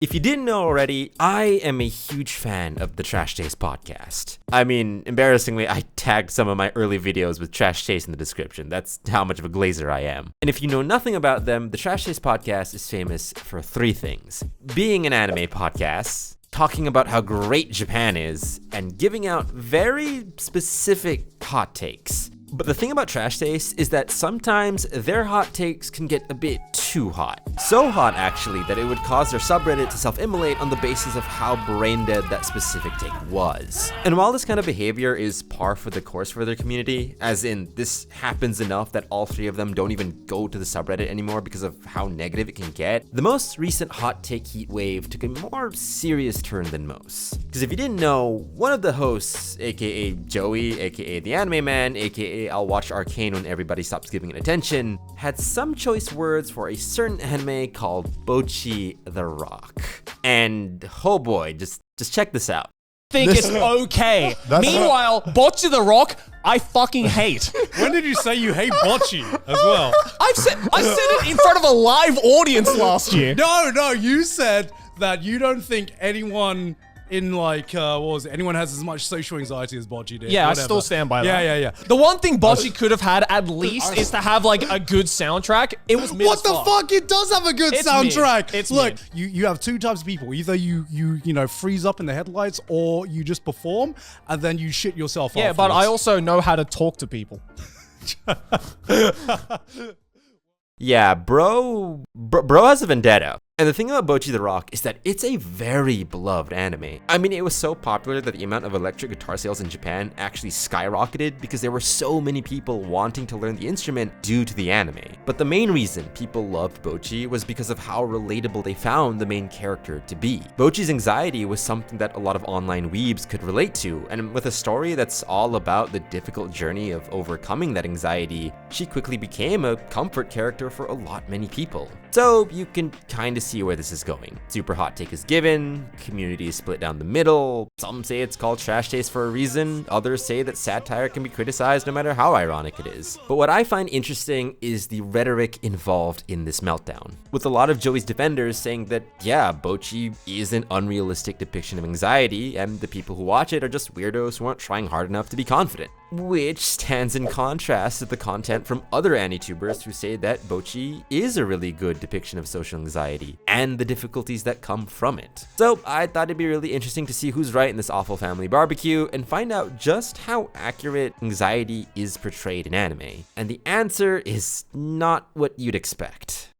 If you didn't know already, I am a huge fan of the Trash Taste podcast. I mean, embarrassingly, I tagged some of my early videos with Trash Taste in the description. That's how much of a glazer I am. And if you know nothing about them, the Trash Taste podcast is famous for 3 things. Being an anime podcast, talking about how great Japan is, and giving out very specific hot takes. But the thing about Trash Taste is that sometimes their hot takes can get a bit too hot. So hot, actually, that it would cause their subreddit to self-immolate on the basis of how brain-dead that specific take was. And while this kind of behavior is par for the course for their community, as in this happens enough that all 3 of them don't even go to the subreddit anymore because of how negative it can get, the most recent hot take heat wave took a more serious turn than most. Because if you didn't know, one of the hosts, aka Joey, aka the Anime Man, aka I'll watch Arcane when everybody stops giving it attention, had some choice words for a certain anime called Bocchi the Rock. And oh boy, just check this out. Think it's okay. Meanwhile, Bocchi the Rock, I fucking hate. When did you say you hate Bocchi as well? I said it in front of a live audience last year. No, you said that you don't think anyone in anyone has as much social anxiety as Bocchi did. Yeah, whatever. I still stand by that. Yeah. The one thing Bocchi could have had at least is to have like a good soundtrack. It was mid What the fuck? It does have a good soundtrack. It's Look, mid. you have 2 types of people. Either you freeze up in the headlights, or you just perform and then you shit yourself. Yeah, but I also know how to talk to people. Yeah, bro has a vendetta. And the thing about Bocchi the Rock is that it's a very beloved anime. I mean, it was so popular that the amount of electric guitar sales in Japan actually skyrocketed because there were so many people wanting to learn the instrument due to the anime. But the main reason people loved Bocchi was because of how relatable they found the main character to be. Bocchi's anxiety was something that a lot of online weebs could relate to, and with a story that's all about the difficult journey of overcoming that anxiety, she quickly became a comfort character for a lot many people. So you can kind of see where this is going. Super hot take is given, community is split down the middle, some say it's called Trash Taste for a reason, others say that satire can be criticized no matter how ironic it is. But what I find interesting is the rhetoric involved in this meltdown, with a lot of Joey's defenders saying that, yeah, Bocchi is an unrealistic depiction of anxiety, and the people who watch it are just weirdos who aren't trying hard enough to be confident. Which stands in contrast to the content from other AniTubers who say that Bocchi is a really good depiction of social anxiety and the difficulties that come from it. So I thought it'd be really interesting to see who's right in this awful family barbecue and find out just how accurate anxiety is portrayed in anime. And the answer is not what you'd expect.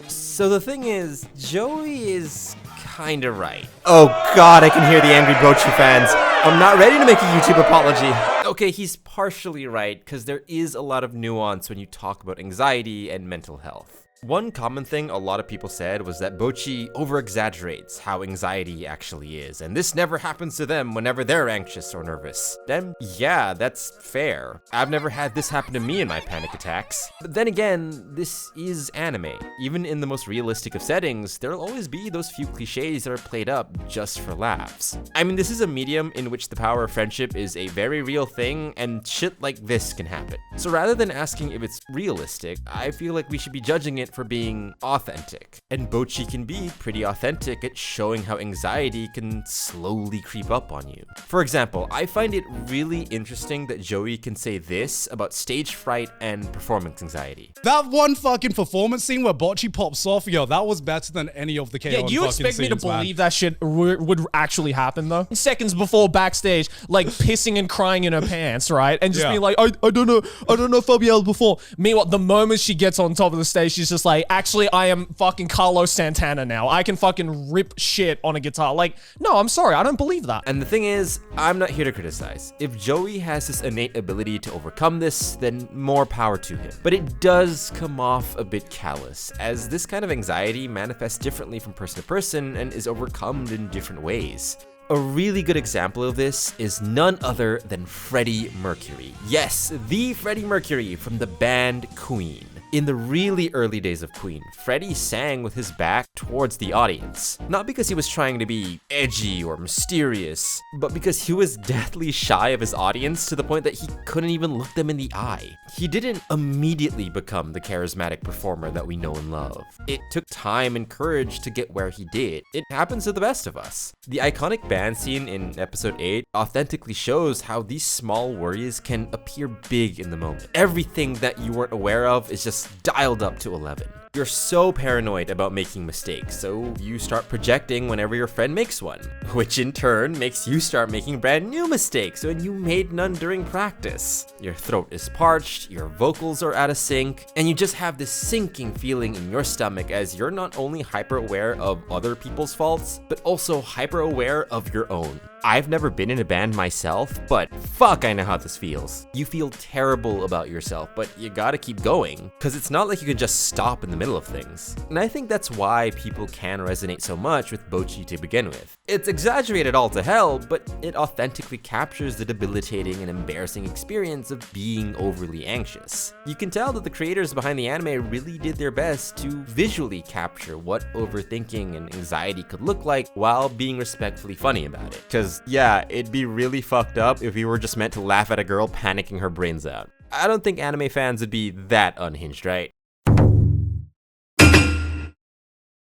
So the thing is, Joey is kinda right. Oh god, I can hear the angry Bocchi fans. I'm not ready to make a YouTube apology. Okay, he's partially right, because there is a lot of nuance when you talk about anxiety and mental health. One common thing a lot of people said was that Bocchi over-exaggerates how anxiety actually is, and this never happens to them whenever they're anxious or nervous. Then, yeah, that's fair. I've never had this happen to me in my panic attacks. But then again, this is anime. Even in the most realistic of settings, there'll always be those few cliches that are played up just for laughs. I mean, this is a medium in which the power of friendship is a very real thing, and shit like this can happen. So rather than asking if it's realistic, I feel like we should be judging it for being authentic. And Bocchi can be pretty authentic at showing how anxiety can slowly creep up on you. For example, I find it really interesting that Joey can say this about stage fright and performance anxiety. That one fucking performance scene where Bocchi pops off, yo, that was better than any of the KO. Yeah, you expect me to believe that shit would actually happen though? Seconds before backstage, like pissing and crying in her pants, right? And just being like, I don't know if I'll be able to perform. Meanwhile, the moment she gets on top of the stage, she's just like, actually, I am fucking Carlos Santana now. I can fucking rip shit on a guitar. Like, no, I'm sorry, I don't believe that. And the thing is, I'm not here to criticize. If Joey has this innate ability to overcome this, then more power to him. But it does come off a bit callous, as this kind of anxiety manifests differently from person to person and is overcome in different ways. A really good example of this is none other than Freddie Mercury. Yes, the Freddie Mercury from the band Queen. In the really early days of Queen, Freddie sang with his back towards the audience. Not because he was trying to be edgy or mysterious, but because he was deathly shy of his audience to the point that he couldn't even look them in the eye. He didn't immediately become the charismatic performer that we know and love. It took time and courage to get where he did. It happens to the best of us. The iconic band scene in episode 8 authentically shows how these small worries can appear big in the moment. Everything that you weren't aware of is just dialed up to 11. You're so paranoid about making mistakes, so you start projecting whenever your friend makes one, which in turn makes you start making brand new mistakes when you made none during practice. Your throat is parched, your vocals are out of sync, and you just have this sinking feeling in your stomach as you're not only hyper aware of other people's faults, but also hyper aware of your own. I've never been in a band myself, but fuck, I know how this feels. You feel terrible about yourself, but you gotta keep going, because it's not like you can just stop in the middle of things. And I think that's why people can resonate so much with Bocchi to begin with. It's exaggerated all to hell, but it authentically captures the debilitating and embarrassing experience of being overly anxious. You can tell that the creators behind the anime really did their best to visually capture what overthinking and anxiety could look like while being respectfully funny about it. Because yeah, it'd be really fucked up if we were just meant to laugh at a girl panicking her brains out. I don't think anime fans would be that unhinged, right?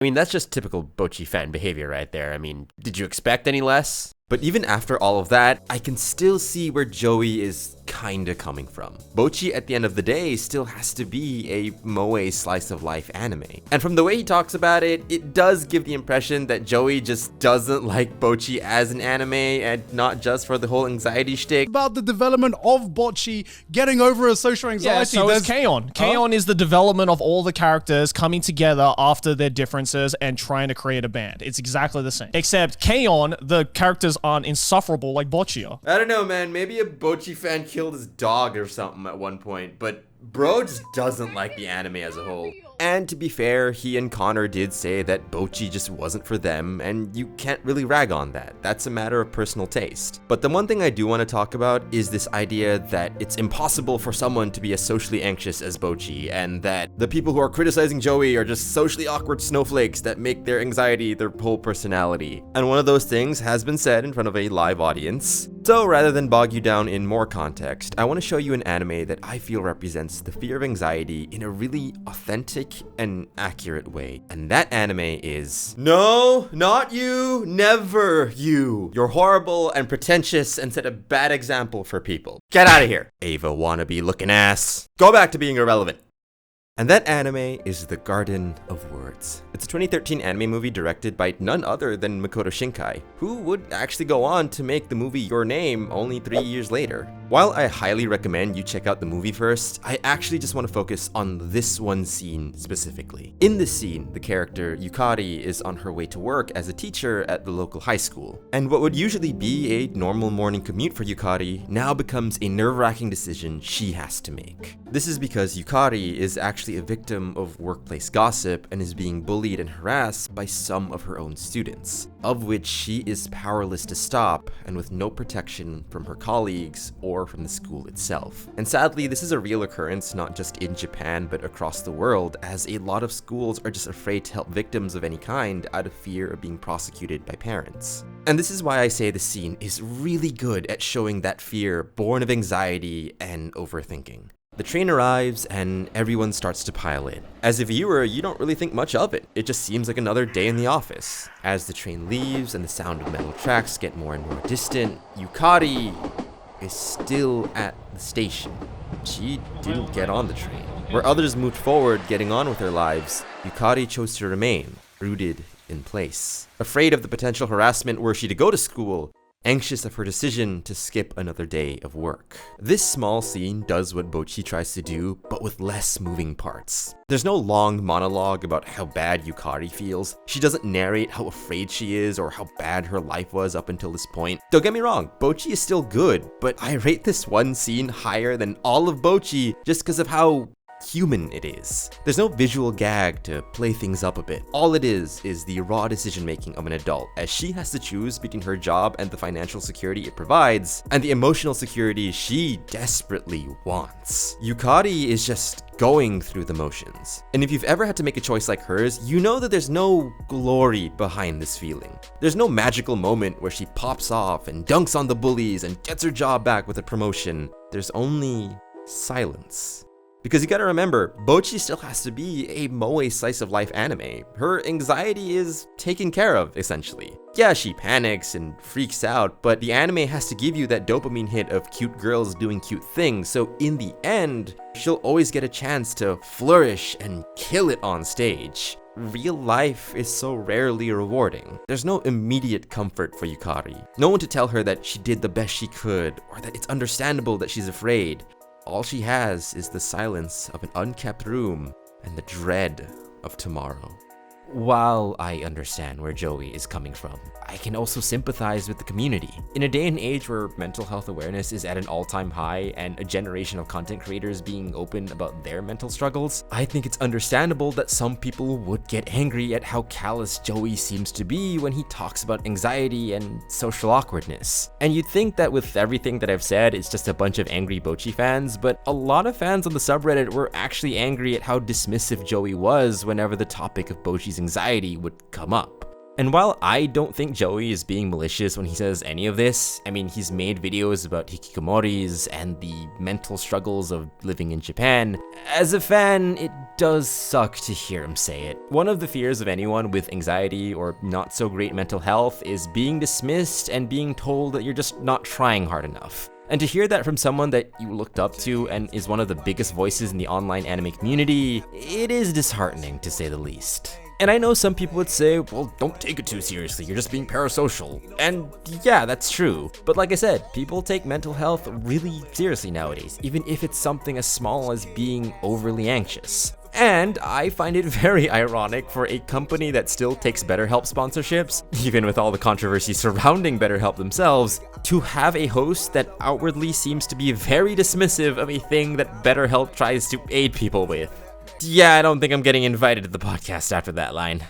I mean, that's just typical Bocchi fan behavior right there. I mean, did you expect any less? But even after all of that, I can still see where Joey is kinda coming from. Bocchi, at the end of the day, still has to be a moe slice of life anime. And from the way he talks about it, it does give the impression that Joey just doesn't like Bocchi as an anime and not just for the whole anxiety shtick. About the development of Bocchi getting over a social anxiety. Yeah, so is K-On! K-On! Is the development of all the characters coming together after their differences and trying to create a band. It's exactly the same. Except K-On!, the characters aren't insufferable like Bocchi are. I don't know, man. Maybe a Bocchi fan killed his dog or something at one point, but bro just doesn't like the anime as a whole. And to be fair, he and Connor did say that Bocchi just wasn't for them, and you can't really rag on that. That's a matter of personal taste. But the one thing I do want to talk about is this idea that it's impossible for someone to be as socially anxious as Bocchi, and that the people who are criticizing Joey are just socially awkward snowflakes that make their anxiety their whole personality. And one of those things has been said in front of a live audience. So rather than bog you down in more context, I want to show you an anime that I feel represents the fear of anxiety in a really authentic and accurate way. And that anime is No, Not You, Never You. You're horrible and pretentious and set a bad example for people. Get out of here, Ava wannabe looking ass. Go back to being irrelevant. And that anime is The Garden of Words. It's a 2013 anime movie directed by none other than Makoto Shinkai, who would actually go on to make the movie Your Name only 3 years later. While I highly recommend you check out the movie first, I actually just want to focus on this one scene specifically. In this scene, the character Yukari is on her way to work as a teacher at the local high school. And what would usually be a normal morning commute for Yukari now becomes a nerve-wracking decision she has to make. This is because Yukari is actually a victim of workplace gossip and is being bullied and harassed by some of her own students, of which she is powerless to stop and with no protection from her colleagues or from the school itself. And sadly, this is a real occurrence not just in Japan but across the world, as a lot of schools are just afraid to help victims of any kind out of fear of being prosecuted by parents. And this is why I say the scene is really good at showing that fear born of anxiety and overthinking. The train arrives and everyone starts to pile in. As a viewer, you don't really think much of it. It just seems like another day in the office. As the train leaves and the sound of metal tracks get more and more distant, Yukari is still at the station. She didn't get on the train. Where others moved forward, getting on with their lives, Yukari chose to remain, rooted in place. Afraid of the potential harassment were she to go to school, anxious of her decision to skip another day of work. This small scene does what Bocchi tries to do, but with less moving parts. There's no long monologue about how bad Yukari feels. She doesn't narrate how afraid she is or how bad her life was up until this point. Don't get me wrong, Bocchi is still good, but I rate this one scene higher than all of Bocchi just because of how human it is. There's no visual gag to play things up a bit. All it is the raw decision making of an adult, as she has to choose between her job and the financial security it provides, and the emotional security she desperately wants. Yukari is just going through the motions. And if you've ever had to make a choice like hers, you know that there's no glory behind this feeling. There's no magical moment where she pops off and dunks on the bullies and gets her job back with a promotion. There's only silence. Because you gotta remember, Bocchi still has to be a moe slice of life anime. Her anxiety is taken care of, essentially. Yeah, she panics and freaks out, but the anime has to give you that dopamine hit of cute girls doing cute things, so in the end, she'll always get a chance to flourish and kill it on stage. Real life is so rarely rewarding. There's no immediate comfort for Yukari. No one to tell her that she did the best she could, or that it's understandable that she's afraid. All she has is the silence of an unkept room and the dread of tomorrow. While I understand where Joey is coming from, I can also sympathize with the community. In a day and age where mental health awareness is at an all-time high and a generation of content creators being open about their mental struggles, I think it's understandable that some people would get angry at how callous Joey seems to be when he talks about anxiety and social awkwardness. And you'd think that with everything that I've said, it's just a bunch of angry Bocchi fans, but a lot of fans on the subreddit were actually angry at how dismissive Joey was whenever the topic of Bocchi's anxiety would come up. And while I don't think Joey is being malicious when he says any of this, I mean, he's made videos about hikikomoris and the mental struggles of living in Japan, as a fan, it does suck to hear him say it. One of the fears of anyone with anxiety or not so great mental health is being dismissed and being told that you're just not trying hard enough. And to hear that from someone that you looked up to and is one of the biggest voices in the online anime community, it is disheartening to say the least. And I know some people would say, well, don't take it too seriously, you're just being parasocial. And yeah, that's true. But like I said, people take mental health really seriously nowadays, even if it's something as small as being overly anxious. And I find it very ironic for a company that still takes BetterHelp sponsorships, even with all the controversy surrounding BetterHelp themselves, to have a host that outwardly seems to be very dismissive of a thing that BetterHelp tries to aid people with. Yeah, I don't think I'm getting invited to the podcast after that line.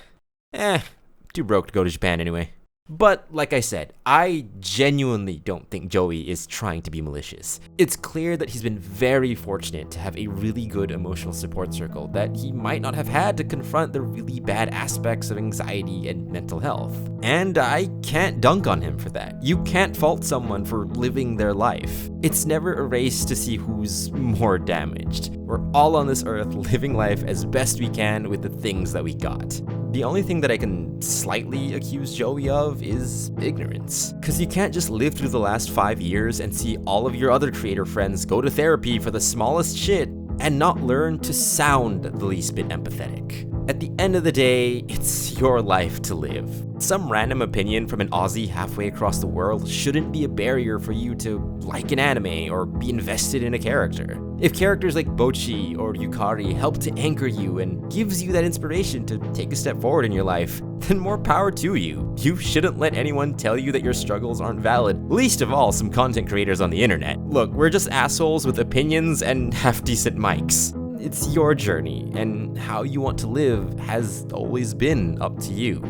Too broke to go to Japan anyway. But like I said, I genuinely don't think Joey is trying to be malicious. It's clear that he's been very fortunate to have a really good emotional support circle that he might not have had to confront the really bad aspects of anxiety and mental health. And I can't dunk on him for that. You can't fault someone for living their life. It's never a race to see who's more damaged. We're all on this earth living life as best we can with the things that we got. The only thing that I can slightly accuse Joey of is ignorance. Cause you can't just live through the last 5 years and see all of your other creator friends go to therapy for the smallest shit and not learn to sound the least bit empathetic. At the end of the day, it's your life to live. Some random opinion from an Aussie halfway across the world shouldn't be a barrier for you to like an anime or be invested in a character. If characters like Bocchi or Yukari help to anchor you and gives you that inspiration to take a step forward in your life, then more power to you. You shouldn't let anyone tell you that your struggles aren't valid, least of all some content creators on the internet. Look, we're just assholes with opinions and half-decent mics. It's your journey, and how you want to live has always been up to you.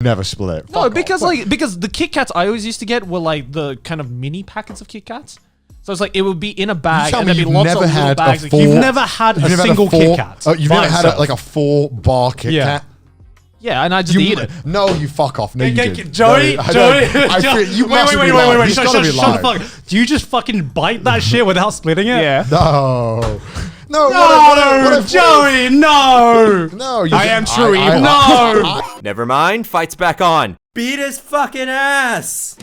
Never split. No, because the Kit Kats I always used to get were like the kind of mini packets of Kit Kats. So it's like it would be in a bag and there'd be lots of little bags. You've never had a single Kit Kat. Oh, you've never had like a 4-bar Kit Kat? Yeah, and I just eat it. No, you fuck off. No, you didn't. Joey, no, Joey, wait. Shut the fuck. Do you just fucking bite that shit without splitting it? Yeah. No. No, Joey, no. No, I am true evil. No. Never mind, fight's back on. Beat his fucking ass!